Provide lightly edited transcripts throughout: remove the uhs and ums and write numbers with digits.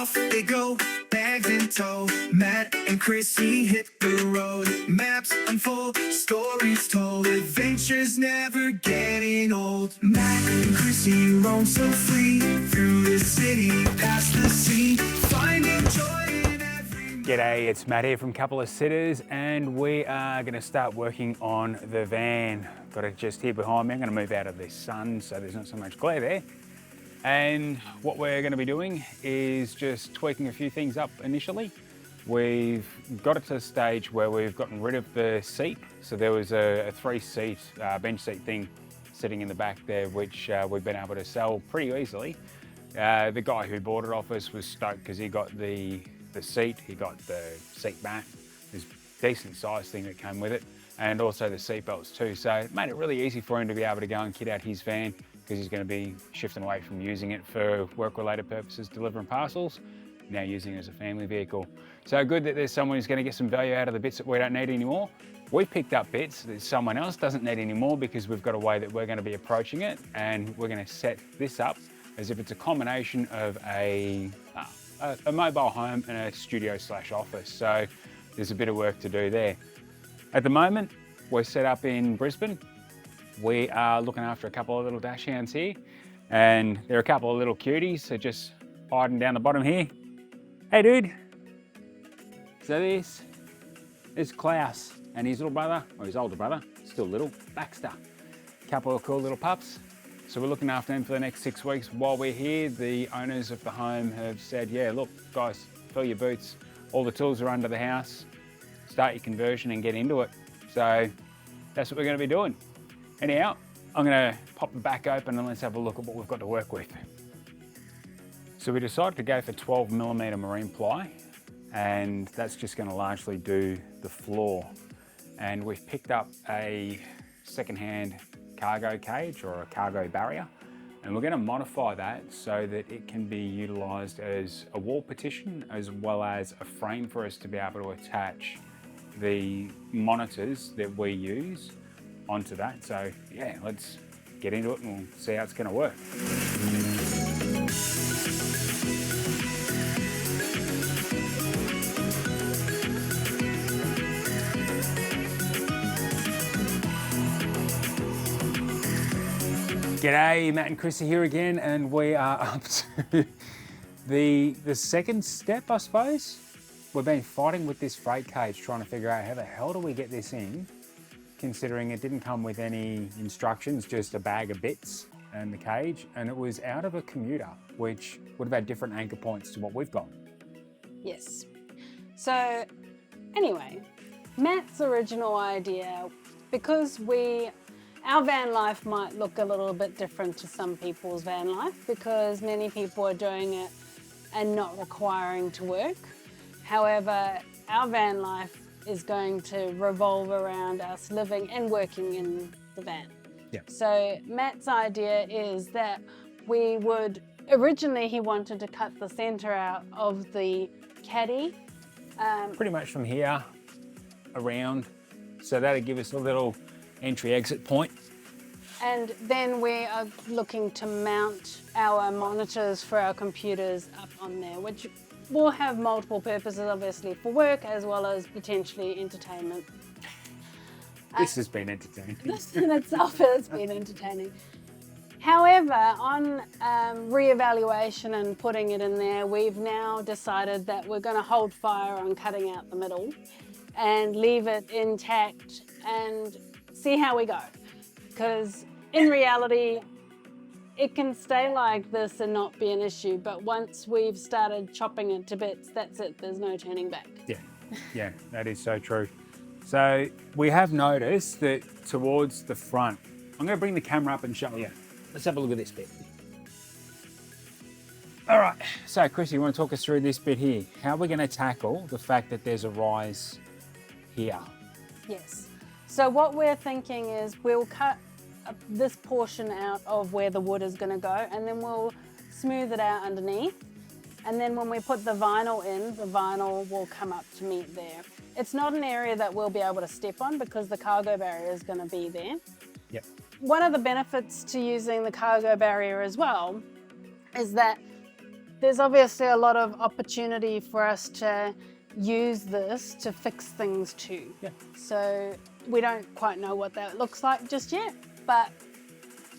Off they go, bags in tow. Matt and Chrissy hit the road. Maps unfold, stories told. Adventures never getting old. Matt and Chrissy roam so free through the city, past the sea, finding joy in every. G'day, it's Matt here from Couple of Sitters, and we are going to start working on the van. Got it just here behind me. I'm going to move out of the sun so there's not so much glare there. And what we're going to be doing is just tweaking a few things up initially. We've got it to the stage where we've gotten rid of the seat. So there was a three-seat bench seat thing sitting in the back there, which we've been able to sell pretty easily. The guy who bought it off us was stoked because he got the seat, he got the seat mat, this decent size thing that came with it, and also the seat belts too. So it made it really easy for him to be able to go and kit out his van, because he's going to be shifting away from using it for work-related purposes, delivering parcels, now using it as a family vehicle. So good that there's someone who's going to get some value out of the bits that we don't need anymore. We've picked up bits that someone else doesn't need anymore because we've got a way that we're going to be approaching it, and we're going to set this up as if it's a combination of a mobile home and a studio/office. So there's a bit of work to do there. At the moment, we're set up in Brisbane. We are looking after a couple of little dachshunds here, and there are a couple of little cuties that are just hiding down the bottom here. Hey dude. So this is Klaus and his little brother, or his older brother, still little, Baxter. Couple of cool little pups. So we're looking after them for the next 6 weeks while we're here. The owners of the home have said, yeah, look guys, fill your boots. All the tools are under the house. Start your conversion and get into it. So that's what we're going to be doing. Anyhow, I'm going to pop the back open and let's have a look at what we've got to work with. So we decided to go for 12mm marine ply, and that's just going to largely do the floor. And we've picked up a second-hand cargo cage or a cargo barrier, and we're going to modify that so that it can be utilised as a wall partition as well as a frame for us to be able to attach the monitors that we use onto that. So yeah, let's get into it and we'll see how it's going to work. G'day, Matt and Chrissy here again, and we are up to the second step, I suppose. We've been fighting with this freight cage, trying to figure out how the hell do we get this in, considering it didn't come with any instructions, just a bag of bits and the cage, and it was out of a commuter, which would have had different anchor points to what we've got. Yes. So anyway, Matt's original idea, because our van life might look a little bit different to some people's van life, because many people are doing it and not requiring to work. However, our van life is going to revolve around us living and working in the van. Yeah. So Matt's idea is that we would, originally he wanted to cut the center out of the caddy. Pretty much from here around, so that'll give us a little entry-exit point. And then we are looking to mount our monitors for our computers up on there, which will have multiple purposes, obviously for work as well as potentially entertainment. This has been entertaining. This in itself has been entertaining. However, on re-evaluation and putting it in there, we've now decided that we're going to hold fire on cutting out the middle and leave it intact and see how we go. Because in reality, it can stay like this and not be an issue, but once we've started chopping it to bits, that's it, there's no turning back. Yeah, that is so true. So we have noticed that towards the front, I'm going to bring the camera up and show you. Let's have a look at this bit. All right, so Chrissy, you want to talk us through this bit here? How are we going to tackle the fact that there's a rise here? Yes. So what we're thinking is we'll cut this portion out of where the wood is going to go, and then we'll smooth it out underneath. And then when we put the vinyl in, the vinyl will come up to meet there. It's not an area that we'll be able to step on because the cargo barrier is going to be there. Yep. One of the benefits to using the cargo barrier as well is that there's obviously a lot of opportunity for us to use this to fix things too. Yeah. So we don't quite know what that looks like just yet, but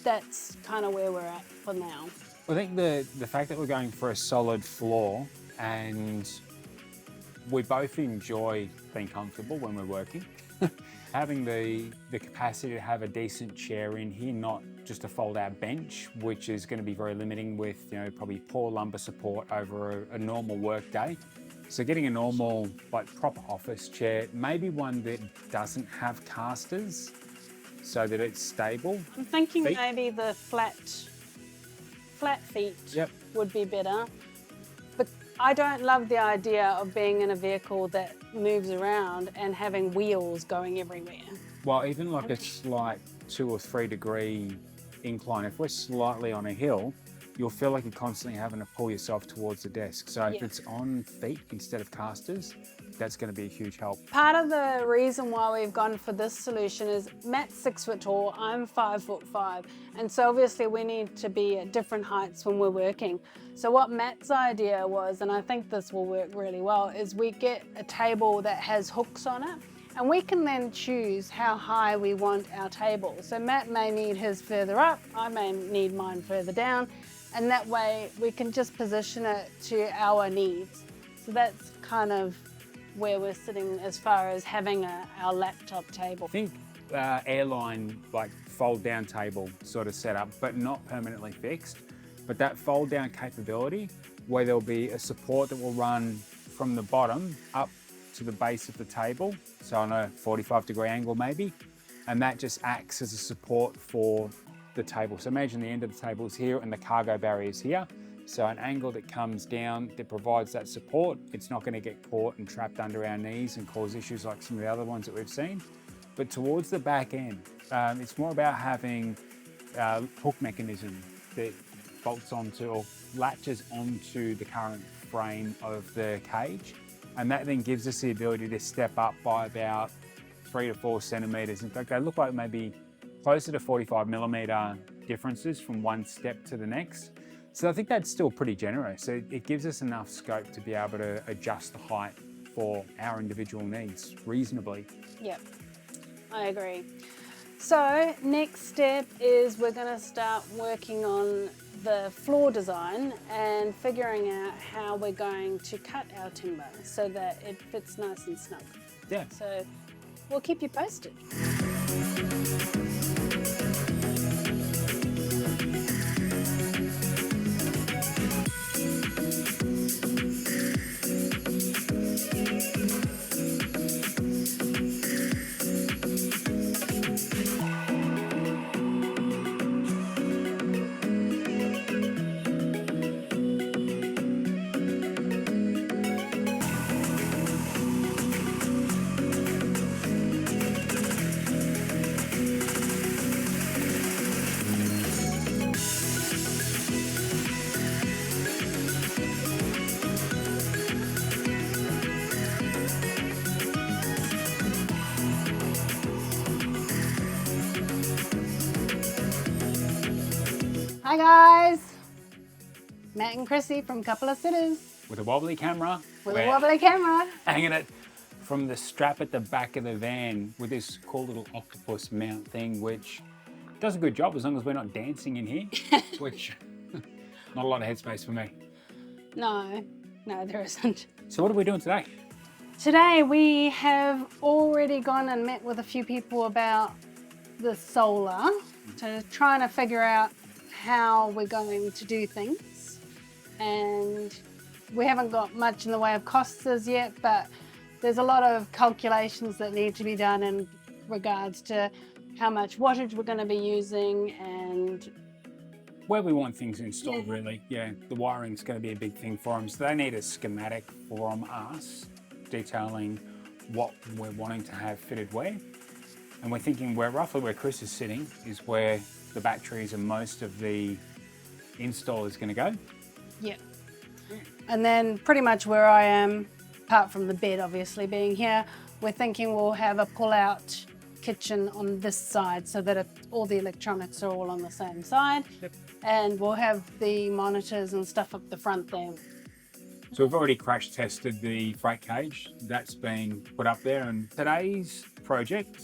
that's kind of where we're at for now. I think the fact that we're going for a solid floor, and we both enjoy being comfortable when we're working. Having the capacity to have a decent chair in here, not just a fold-out bench, which is going to be very limiting with, you know, probably poor lumbar support over a normal work day. So getting a normal, like, proper office chair, maybe one that doesn't have casters so that it's stable. I'm thinking feet. maybe the flat feet Yep. would be better. But I don't love the idea of being in a vehicle that moves around and having wheels going everywhere. Well, even like a slight 2 or 3 degree incline, if we're slightly on a hill, you'll feel like you're constantly having to pull yourself towards the desk. So if it's on feet instead of casters, that's going to be a huge help. Part of the reason why we've gone for this solution is Matt's 6 foot tall, I'm 5'5", and so obviously we need to be at different heights when we're working. So what Matt's idea was, and I think this will work really well, is we get a table that has hooks on it, and we can then choose how high we want our table. So Matt may need his further up, I may need mine further down, and that way we can just position it to our needs. So that's kind of where we're sitting as far as having our laptop table. I think airline, like, fold down table sort of setup, but not permanently fixed. But that fold down capability where there'll be a support that will run from the bottom up to the base of the table, so on a 45-degree angle maybe, and that just acts as a support for the table. So imagine the end of the table is here and the cargo barrier is here. So an angle that comes down that provides that support, it's not going to get caught and trapped under our knees and cause issues like some of the other ones that we've seen. But towards the back end, it's more about having a hook mechanism that bolts onto or latches onto the current frame of the cage. And that then gives us the ability to step up by about 3 to 4 centimeters. In fact, they look like maybe closer to 45mm differences from one step to the next. So I think that's still pretty generous. It gives us enough scope to be able to adjust the height for our individual needs reasonably. Yep, I agree. So next step is we're going to start working on the floor design and figuring out how we're going to cut our timber so that it fits nice and snug. Yeah. So we'll keep you posted. Hi guys, Matt and Chrissy from Couple of Sitters. With a wobbly camera. With a wobbly camera. Hanging it from the strap at the back of the van with this cool little octopus mount thing, which does a good job as long as we're not dancing in here, which not a lot of headspace for me. No, there isn't. So what are we doing today? Today we have already gone and met with a few people about the solar to trying to figure out how we're going to do things, and we haven't got much in the way of costs as yet, but there's a lot of calculations that need to be done in regards to how much wattage we're going to be using and where we want things installed, really. Yeah, the wiring's going to be a big thing for them, so they need a schematic from us detailing what we're wanting to have fitted where. And we're thinking roughly where Chris is sitting is where the batteries and most of the install is going to go. Yeah. And then pretty much where I am, apart from the bed obviously being here, we're thinking we'll have a pull-out kitchen on this side so that all the electronics are all on the same side. Yep. and we'll have the monitors and stuff up the front there. So we've already crash tested the freight cage. That's been put up there, and today's project,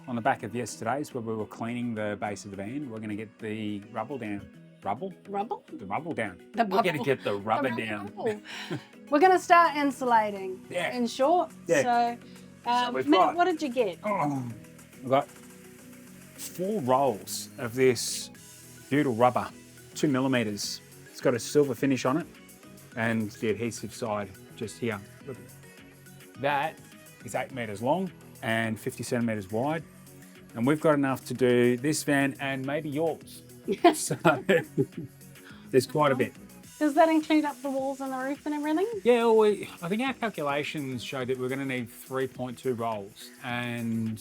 on the back of yesterday's, where we were cleaning the base of the van, we're going to get the rubble down. Rubble? Rubble? The rubble down. The We're going to bubble. get the rubber The down. rubble. We're going to start insulating, Yeah. in short. Yeah. So, we've Matt, got- what did you get? Oh, we've got 4 rolls of this Butyl Rubber, 2 millimeters. It's got a silver finish on it, and the adhesive side just here. Look. That is 8 meters long and 50 centimeters wide, and we've got enough to do this van and maybe yours. So there's quite a bit. Does that include up the walls and the roof and everything? Yeah, well, I think our calculations show that we're going to need 3.2 rolls, and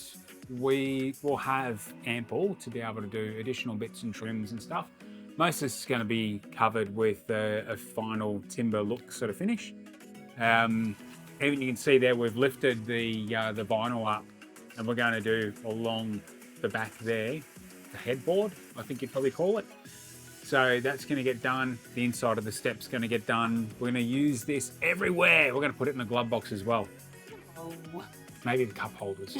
we will have ample to be able to do additional bits and trims and stuff. Most of this is going to be covered with a final timber look sort of finish. Even you can see there we've lifted the vinyl up, and we're going to do along the back there, the headboard, I think you'd probably call it. So that's going to get done. The inside of the step's going to get done. We're going to use this everywhere. We're going to put it in the glove box as well. Oh. Maybe the cup holders.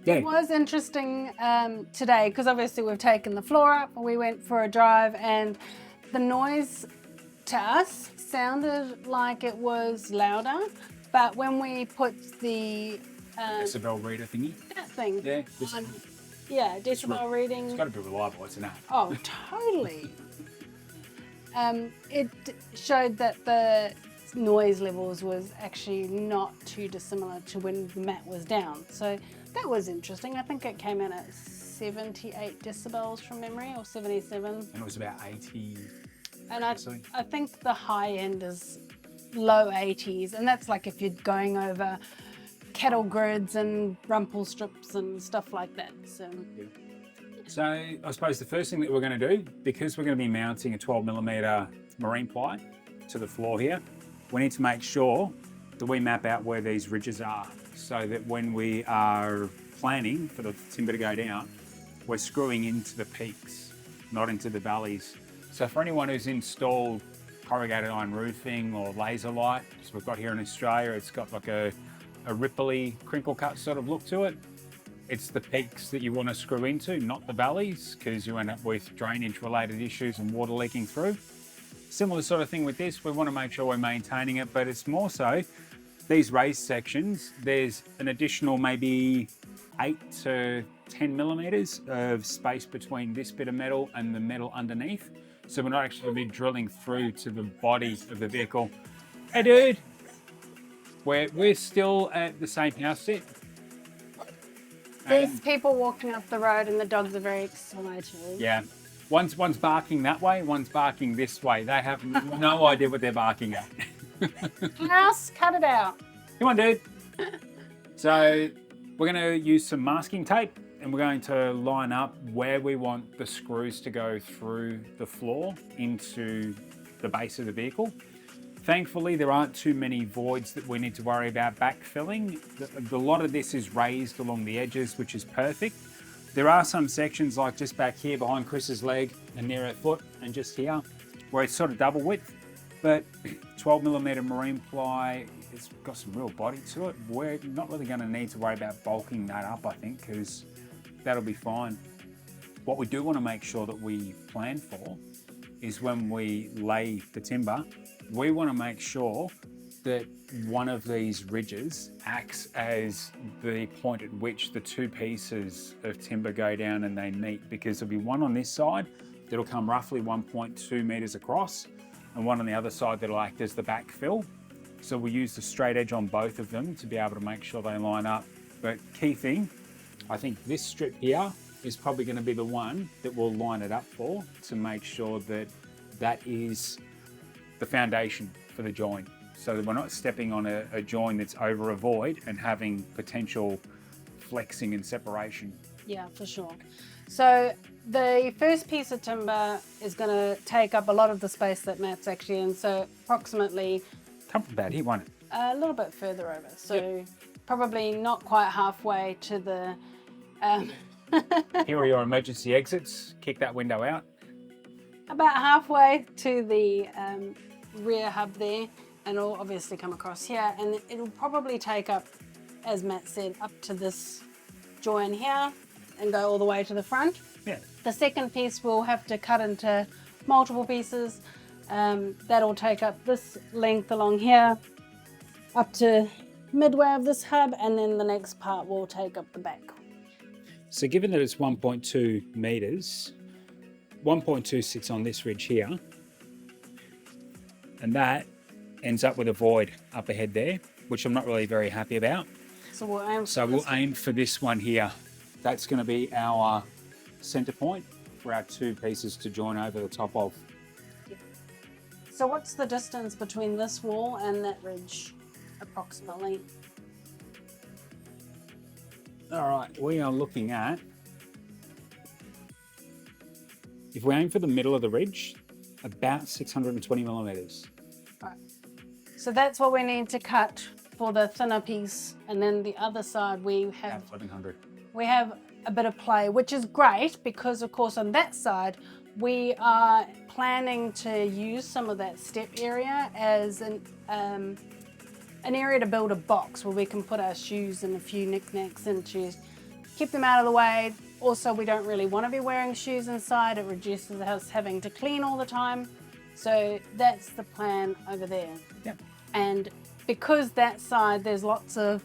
It was interesting today because obviously we've taken the floor up and we went for a drive, and the noise to us sounded like it was louder, but when we put the Decibel reader thingy. that thing Yeah, on, decibel reading. It's got to be reliable, it's an app. Oh, totally. It showed that the noise levels was actually not too dissimilar to when the mat was down. So that was interesting. I think it came in at 78 decibels from memory, or 77. And it was about 80. And I Sorry. think the high end is low 80s. And that's like if you're going over cattle grids and rumple strips and stuff like that. So I suppose the first thing that we're going to do, because we're going to be mounting a 12mm marine ply to the floor here, we need to make sure that we map out where these ridges are, so that when we are planning for the timber to go down, we're screwing into the peaks, not into the valleys. So for anyone who's installed corrugated iron roofing or laser light, so we've got here in Australia, it's got like a ripply crinkle cut sort of look to it. It's the peaks that you want to screw into, not the valleys, because you end up with drainage related issues and water leaking through. Similar sort of thing with this, we want to make sure we're maintaining it, but it's more so these raised sections, there's an additional maybe 8 to 10 millimeters of space between this bit of metal and the metal underneath. So we're not actually going to be drilling through to the body of the vehicle. Hey dude, we're still at the same house sit. There's people walking up the road and the dogs are very excited. Yeah. One's barking that way, one's barking this way. They have no idea what they're barking at. Klaus, cut it out. Come on, dude. So we're going to use some masking tape, and we're going to line up where we want the screws to go through the floor into the base of the vehicle. Thankfully, there aren't too many voids that we need to worry about backfilling. A lot of this is raised along the edges, which is perfect. There are some sections like just back here behind Chris's leg and near her foot and just here where it's sort of double width, but 12mm marine ply, it's got some real body to it. We're not really going to need to worry about bulking that up, I think, because that'll be fine. What we do want to make sure that we plan for is when we lay the timber, we want to make sure that one of these ridges acts as the point at which the two pieces of timber go down and they meet, because there'll be one on this side that'll come roughly 1.2 meters across, and one on the other side that'll act as the backfill. So we'll use the straight edge on both of them to be able to make sure they line up. But key thing, I think this strip here is probably going to be the one that we'll line it up for, to make sure that that is the foundation for the join, so that we're not stepping on a join that's over a void and having potential flexing and separation. Yeah, for sure. So the first piece of timber is going to take up a lot of the space that Matt's actually in, so approximately Come from about here, won't it? a little bit further over. So Yep. probably not quite halfway to the Here are your emergency exits. Kick that window out. About halfway to the rear hub there, and it'll obviously come across here, and it'll probably take up, as Matt said, up to this join here and go all the way to the front. Yeah. The second piece we'll have to cut into multiple pieces. That'll take up this length along here up to midway of this hub, and then the next part will take up the back. So given that it's 1.2 meters, 1.2 sits on this ridge here, and that ends up with a void up ahead there, which I'm not really very happy about. So we'll aim for this one here. That's going to be our center point for our two pieces to join over the top of. So what's the distance between this wall and that ridge, approximately? All right, we are looking at, if we aim for the middle of the ridge, about 620 millimeters. Right. So that's what we need to cut for the thinner piece, and then the other side we have About 1100. we have a bit of play, which is great because of course on that side we are planning to use some of that step area as an area to build a box where we can put our shoes and a few knickknacks and to keep them out of the way. Also, we don't really want to be wearing shoes inside. It reduces us having to clean all the time. So that's the plan over there. Yep. And because that side, there's lots of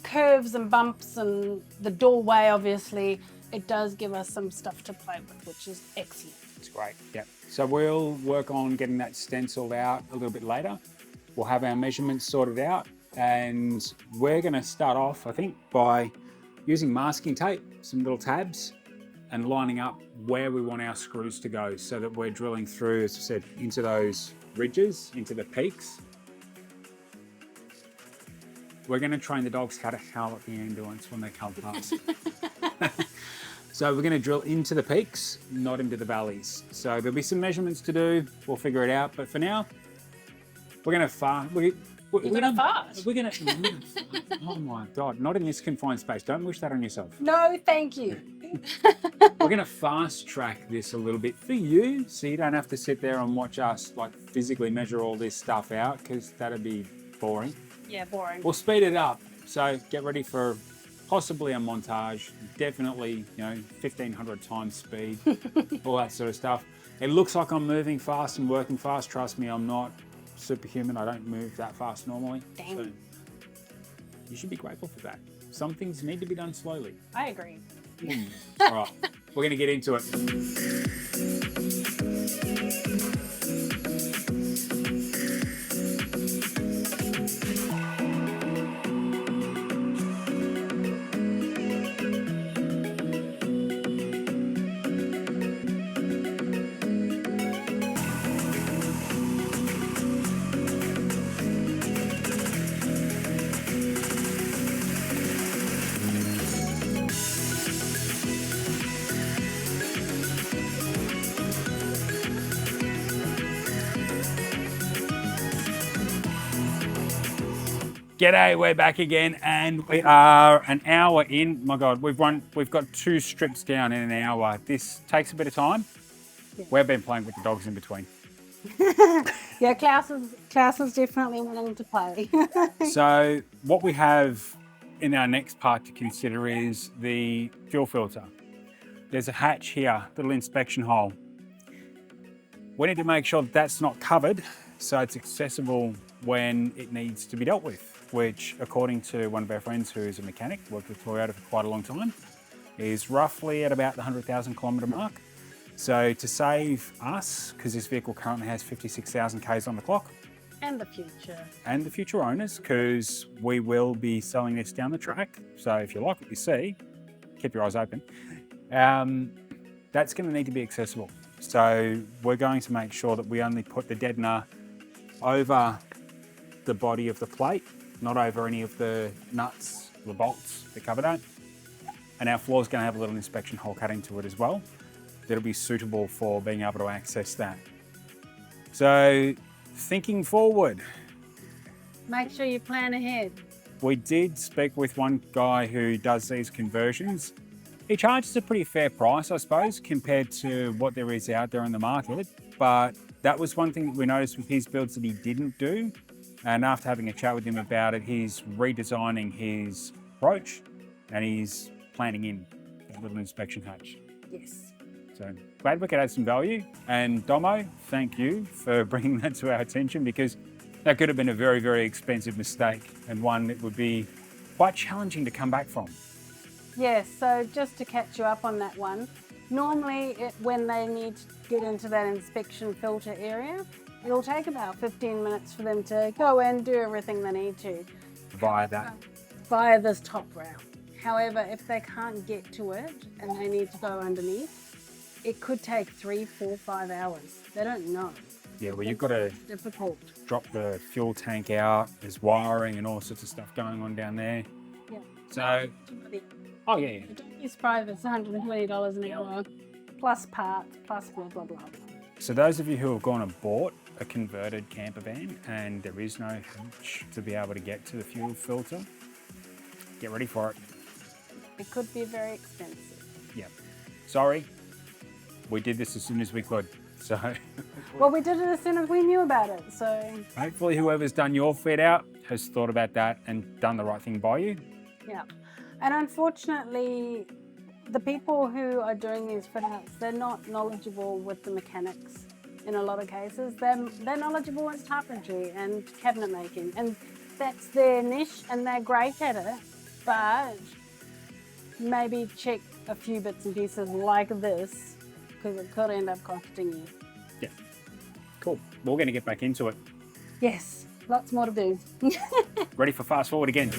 curves and bumps and the doorway, obviously, it does give us some stuff to play with, which is excellent. It's great, yeah. So we'll work on getting that stenciled out a little bit later. We'll have our measurements sorted out, and we're going to start off, I think, by using masking tape, some little tabs, and lining up where we want our screws to go so that we're drilling through, as I said, into those ridges, into the peaks. We're going to train the dogs how to howl at the ambulance when they come past. So we're going to drill into the peaks, not into the valleys. So there'll be some measurements to do. We'll figure it out. But for now, we're going to fast. We're going to fast? We're going to. Oh my God! Not in this confined space. Don't wish that on yourself. No, thank you. We're going to fast track this a little bit for you, so you don't have to sit there and watch us like physically measure all this stuff out, because that'd be boring. Yeah, boring. We'll speed it up. So get ready for possibly a montage. Definitely, 1,500 times speed, all that sort of stuff. It looks like I'm moving fast and working fast. Trust me, I'm not superhuman. I don't move that fast normally. Dang. So you should be grateful for that. Some things need to be done slowly. I agree. All right, we're going to get into it. G'day, we're back again, and we are an hour in. My God, we've got 2 strips down in an hour. This takes a bit of time. Yeah. We've been playing with the dogs in between. Yeah, Klaus is definitely wanting to play. So what we have in our next part to consider is the fuel filter. There's a hatch here, little inspection hole. We need to make sure that that's not covered, so it's accessible when it needs to be dealt with, which, according to one of our friends who's a mechanic, worked with Toyota for quite a long time, is roughly at about the 100,000 kilometre mark. So to save us, because this vehicle currently has 56,000 Ks on the clock. And the future. And the future owners, because we will be selling this down the track. So if you like what you see, keep your eyes open. That's going to need to be accessible. So we're going to make sure that we only put the deadener over the body of the plate, not over any of the nuts, the bolts that cover that. And our floor is going to have a little inspection hole cut into it as well. That'll be suitable for being able to access that. So thinking forward. Make sure you plan ahead. We did speak with one guy who does these conversions, He charges a pretty fair price, I suppose, compared to what there is out there in the market. But that was one thing that we noticed with his builds that he didn't do. And after having a chat with him about it, he's redesigning his approach and he's planning in a little inspection hatch. Yes. So glad we could add some value. And Domo, thank you for bringing that to our attention, because that could have been a very, very expensive mistake and one that would be quite challenging to come back from. Yes, so just to catch you up on that one, normally when they need to get into that inspection filter area, it'll take about 15 minutes for them to go and do everything they need to. Via this top rail. However, if they can't get to it and they need to go underneath, it could take 3, 4, 5 hours. They don't know. Yeah, well, you've got to Difficult. drop the fuel tank out. There's wiring and all sorts of stuff going on down there. Yeah. So, oh yeah. Don't be surprised if it's $120 an hour, plus parts, plus blah, blah, blah. So those of you who have gone and bought a converted camper van and there is no hatch to be able to get to the fuel filter, get ready for it. It could be very expensive. Yeah. Sorry, we did this as soon as we could. So Well, we did it as soon as we knew about it, so hopefully whoever's done your fit out has thought about that and done the right thing by you. yeah. And unfortunately, the people who are doing these fit outs, they're not knowledgeable with the mechanics in a lot of cases. They're knowledgeable with carpentry and cabinet making, and that's their niche and they're great at it, but maybe check a few bits and pieces like this, because it could end up costing you. Yeah. Cool. We're going to get back into it. Yes, lots more to do. Ready for fast forward again.